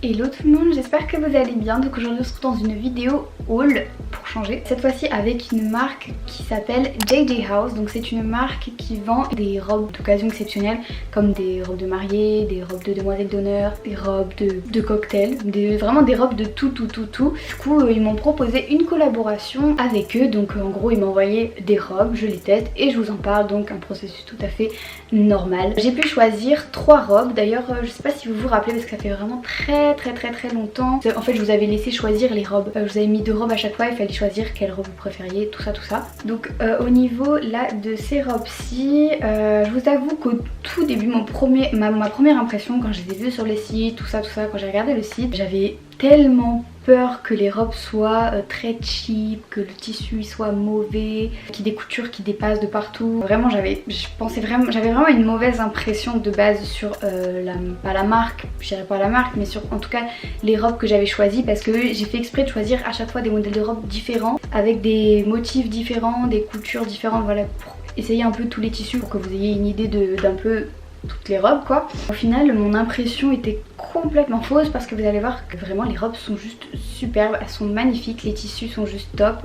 Hello tout le monde, j'espère que vous allez bien. Donc aujourd'hui on se retrouve dans une vidéo haul pour changer. Cette fois-ci avec une marque qui s'appelle JJ House. Donc c'est une marque qui vend des robes d'occasion exceptionnelles comme des robes de mariée, des robes de demoiselle d'honneur, des robes de cocktail, vraiment des robes de tout. Du coup ils m'ont proposé une collaboration avec eux. Donc en gros ils m'ont envoyé des robes, je les teste et je vous en parle. Donc un processus tout à fait normal. J'ai pu choisir 3 robes. D'ailleurs je sais pas si vous vous rappelez parce que ça fait vraiment très longtemps. En fait je vous avais laissé choisir les robes. Je vous avais mis 2 robes à chaque fois, il fallait choisir quelle robe vous préfériez, tout ça. Donc au niveau là de ces robes-ci, je vous avoue qu'au tout début, ma première impression quand je les ai vues sur les sites, tout ça, quand j'ai regardé le site, j'avais tellement peur que les robes soient très cheap, que le tissu soit mauvais, qu'il y ait des coutures qui dépassent de partout. Vraiment j'avais vraiment une mauvaise impression de base sur pas la marque, je dirais pas la marque, mais sur en tout cas les robes que j'avais choisies, parce que j'ai fait exprès de choisir à chaque fois des modèles de robes différents, avec des motifs différents, des coutures différentes, voilà, pour essayer un peu tous les tissus, pour que vous ayez une idée d'un peu toutes les robes quoi. Au final mon impression était complètement fausse parce que vous allez voir que vraiment les robes sont juste superbes, elles sont magnifiques, les tissus sont juste top,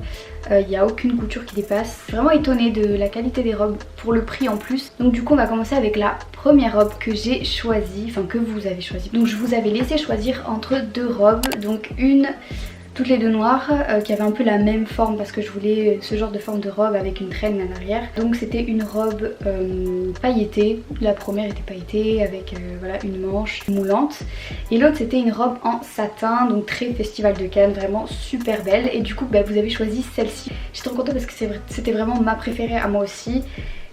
il n'y a aucune couture qui dépasse. Je suis vraiment étonnée de la qualité des robes pour le prix en plus. Donc du coup on va commencer avec la première robe que j'ai choisie, enfin que vous avez choisie. Donc je vous avais laissé choisir entre 2 robes, donc une toutes les 2 noires qui avaient un peu la même forme parce que je voulais ce genre de forme de robe avec une traîne à l'arrière. Donc c'était une robe pailletée, la première était pailletée avec voilà, une manche moulante, et l'autre c'était une robe en satin, donc très festival de Cannes, vraiment super belle. Et du coup bah, vous avez choisi celle-ci. J'étais trop contente parce que c'était vraiment ma préférée à moi aussi.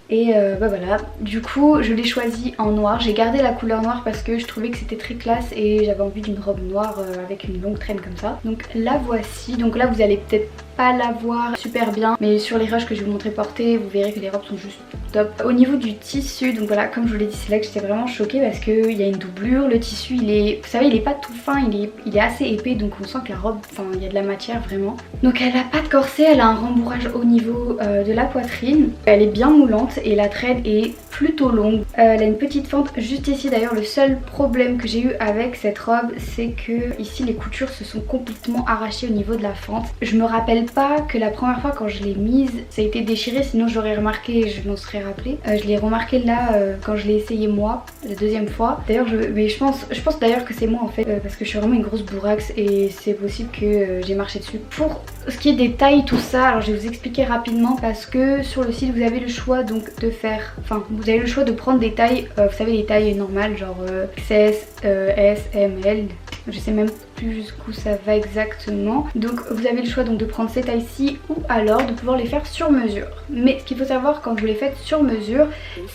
Et bah voilà, du coup je l'ai choisi en noir, j'ai gardé la couleur noire parce que je trouvais que c'était très classe et j'avais envie d'une robe noire avec une longue traîne comme ça. Donc la voici, donc là vous allez peut-être pas la voir super bien, mais sur les rushs que je vais vous montrer porter, vous verrez que les robes sont juste top. Au niveau du tissu, donc voilà, comme je vous l'ai dit, c'est là que j'étais vraiment choquée parce qu'il y a une doublure, le tissu il est, vous savez, il est pas tout fin, il est assez épais, donc on sent que la robe, enfin il y a de la matière vraiment. Donc elle a pas de corset, elle a un rembourrage au niveau de la poitrine, elle est bien moulante et la traîne est plutôt longue. Elle a une petite fente juste ici. D'ailleurs le seul problème que j'ai eu avec cette robe, c'est que ici les coutures se sont complètement arrachées au niveau de la fente. Je me rappelle pas que la première fois quand je l'ai mise ça a été déchiré, sinon je l'aurais remarqué et je m'en serais rappelé. Je l'ai remarqué là quand je l'ai essayé moi la deuxième fois. D'ailleurs je pense d'ailleurs que c'est moi en fait, parce que je suis vraiment une grosse bourraxe et c'est possible que j'ai marché dessus. Pour ce qui est des tailles tout ça, alors je vais vous expliquer rapidement parce que sur le site vous avez le choix donc de faire, enfin vous avez le choix de prendre des tailles, vous savez les tailles normales genre XS, S, M, L, je sais même plus jusqu'où ça va exactement. Donc vous avez le choix donc de prendre ces tailles-ci ou alors de pouvoir les faire sur mesure. Mais ce qu'il faut savoir quand vous les faites sur mesure,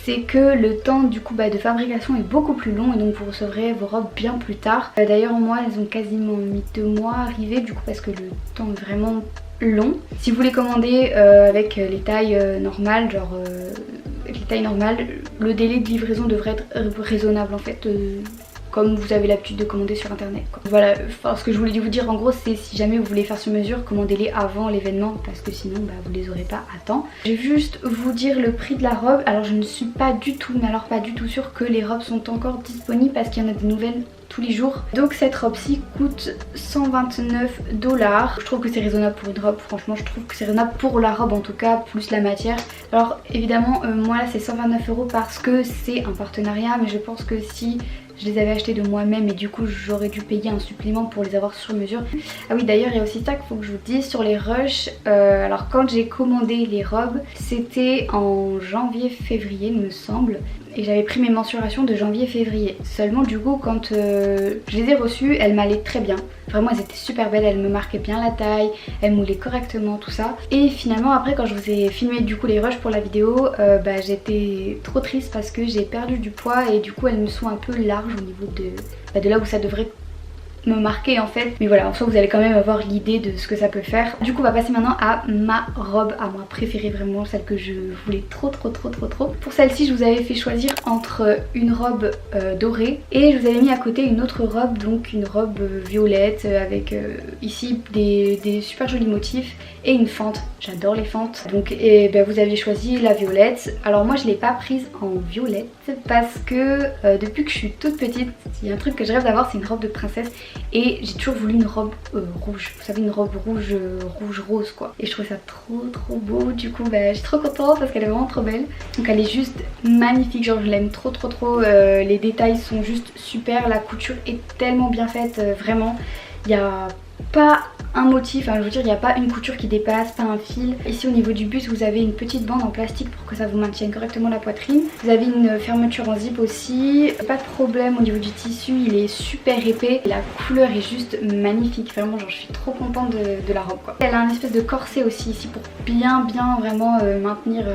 c'est que le temps du coup de fabrication est beaucoup plus long et donc vous recevrez vos robes bien plus tard. D'ailleurs moi elles ont quasiment mis 2 mois à arriver du coup parce que le temps est vraiment long. Si vous les commandez avec les tailles normales, genre les tailles normales, le délai de livraison devrait être raisonnable en fait, comme vous avez l'habitude de commander sur internet quoi. Voilà, enfin, ce que je voulais vous dire en gros, c'est si jamais vous voulez faire sur mesure, commandez-les avant l'événement parce que sinon vous les aurez pas à temps. Je vais juste vous dire le prix de la robe. Alors je ne suis pas du tout, mais alors pas du tout sûre que les robes sont encore disponibles parce qu'il y en a des nouvelles tous les jours. Donc cette robe-ci coûte 129 $. Je trouve que c'est raisonnable pour une robe, franchement je trouve que c'est raisonnable pour la robe en tout cas, plus la matière. Alors évidemment moi là c'est 129 € parce que c'est un partenariat, mais je pense que si je les avais achetés de moi-même et du coup j'aurais dû payer un supplément pour les avoir sur mesure. Ah oui d'ailleurs il y a aussi ça qu'il faut que je vous dise sur les rushs. Alors quand j'ai commandé les robes c'était en janvier-février il me semble. Et j'avais pris mes mensurations de janvier-février. Seulement du coup quand je les ai reçues, elles m'allaient très bien. Vraiment elles étaient super belles, elles me marquaient bien la taille, elles moulaient correctement tout ça. Et finalement après quand je vous ai filmé du coup les rushs pour la vidéo, j'étais trop triste parce que j'ai perdu du poids et du coup elles me sont un peu larges au niveau de là où ça devrait me marquer en fait. Mais voilà, en soi vous allez quand même avoir l'idée de ce que ça peut faire. Du coup on va passer maintenant à ma robe à moi préférée, vraiment celle que je voulais trop. Pour celle-ci je vous avais fait choisir entre une robe dorée et je vous avais mis à côté une autre robe, donc une robe violette avec ici des super jolis motifs et une fente. J'adore les fentes. Donc vous avez choisi la violette. Alors moi je l'ai pas prise en violette parce que depuis que je suis toute petite, il y a un truc que je rêve d'avoir, c'est une robe de princesse. et j'ai toujours voulu une robe rouge, vous savez, une robe rouge rose quoi, et je trouve ça trop beau. Du coup je suis trop contente parce qu'elle est vraiment trop belle. Donc elle est juste magnifique, genre je l'aime trop. Les détails sont juste super, la couture est tellement bien faite, vraiment il n'y a pas un motif, enfin je veux dire il n'y a pas une couture qui dépasse, pas un fil. Ici au niveau du buste vous avez une petite bande en plastique pour que ça vous maintienne correctement la poitrine. Vous avez une fermeture en zip aussi, pas de problème au niveau du tissu, il est super épais. La couleur est juste magnifique, vraiment genre je suis trop contente de la robe quoi. Elle a un espèce de corset aussi ici pour bien vraiment maintenir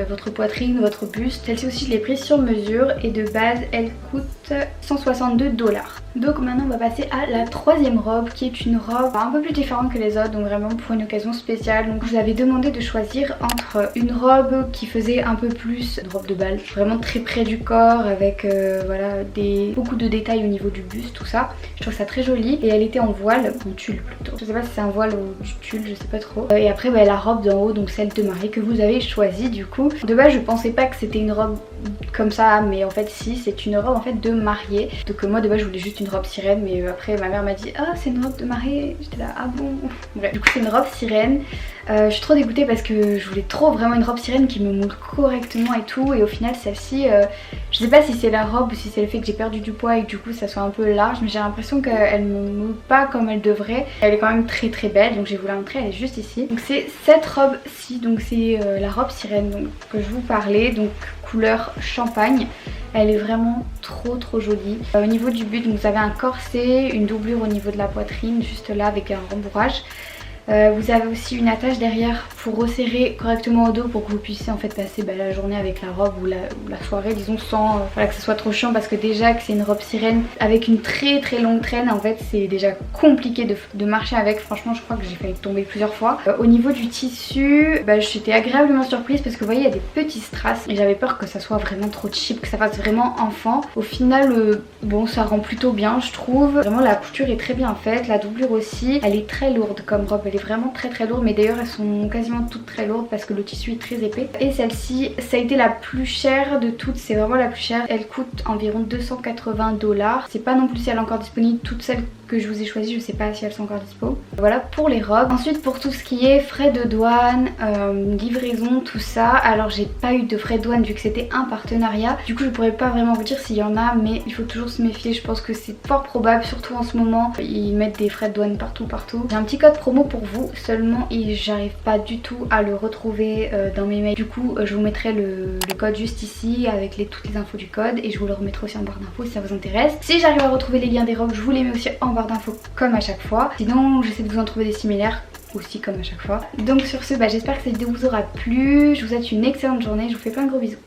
votre poitrine, votre buste. Celle-ci aussi je l'ai prise sur mesure et de base elle coûte 162 $. Donc maintenant on va passer à la troisième robe qui est une robe un peu plus différente que les autres, donc vraiment pour une occasion spéciale. Donc je vous avais demandé de choisir entre une robe qui faisait un peu plus une robe de bal, vraiment très près du corps avec voilà beaucoup de détails au niveau du buste, tout ça. Je trouve ça très joli et elle était en voile, en tulle plutôt. Je sais pas si c'est un voile ou du tulle, je sais pas trop. Et après la robe d'en haut, donc celle de mariée que vous avez choisie du coup. De base je pensais pas que c'était une robe comme ça, mais en fait si, c'est une robe en fait de mariée. Donc moi de base je voulais juste une robe sirène, mais après ma mère m'a dit ah c'est une robe de mariée, j'étais là ah bon. Bref, du coup c'est une robe sirène. Je suis trop dégoûtée parce que je voulais trop vraiment une robe sirène qui me moule correctement et tout, et au final celle-ci je sais pas si c'est la robe ou si c'est le fait que j'ai perdu du poids et que du coup ça soit un peu large, mais j'ai l'impression qu'elle me moule pas comme elle devrait. Elle est quand même très belle, donc j'ai voulu la montrer, elle est juste ici. Donc c'est cette robe-ci, donc c'est la robe sirène donc, que je vous parlais, donc couleur champagne. Elle est vraiment trop jolie. Au niveau du but, donc vous avez un corset, une doublure au niveau de la poitrine, juste là avec un rembourrage. Vous avez aussi une attache derrière pour resserrer correctement au dos pour que vous puissiez en fait passer la journée avec la robe ou la soirée disons sans que ce soit trop chiant, parce que déjà que c'est une robe sirène avec une très longue traîne, en fait c'est déjà compliqué de marcher avec. Franchement je crois que j'ai failli tomber plusieurs fois. Au niveau du tissu, j'étais agréablement surprise parce que vous voyez il y a des petits strass et j'avais peur que ça soit vraiment trop cheap, que ça fasse vraiment enfant. Au final bon ça rend plutôt bien je trouve. Vraiment la couture est très bien faite, la doublure aussi. Elle est très lourde comme robe, elle est vraiment très lourde, mais d'ailleurs elles sont quasiment toutes très lourdes parce que le tissu est très épais. Et celle-ci ça a été la plus chère de toutes, c'est vraiment la plus chère. Elle coûte environ 280 $. C'est pas non plus si elle est encore disponible, toutes celles que je vous ai choisies je sais pas si elles sont encore dispo. Voilà pour les robes. Ensuite pour tout ce qui est frais de douane, livraison, tout ça, alors j'ai pas eu de frais de douane vu que c'était un partenariat, du coup je pourrais pas vraiment vous dire s'il y en a, mais il faut toujours se méfier. Je pense que c'est fort probable, surtout en ce moment ils mettent des frais de douane partout. J'ai un petit code promo pour vous seulement et j'arrive pas du tout à le retrouver dans mes mails. Du coup je vous mettrai le code juste ici avec toutes les infos du code, et je vous le remettrai aussi en barre d'infos si ça vous intéresse. Si j'arrive à retrouver les liens des robes je vous les mets aussi en barre d'infos comme à chaque fois, sinon j'essaie de vous en trouver des similaires aussi comme à chaque fois. Donc sur ce j'espère que cette vidéo vous aura plu, je vous souhaite une excellente journée, je vous fais plein de gros bisous.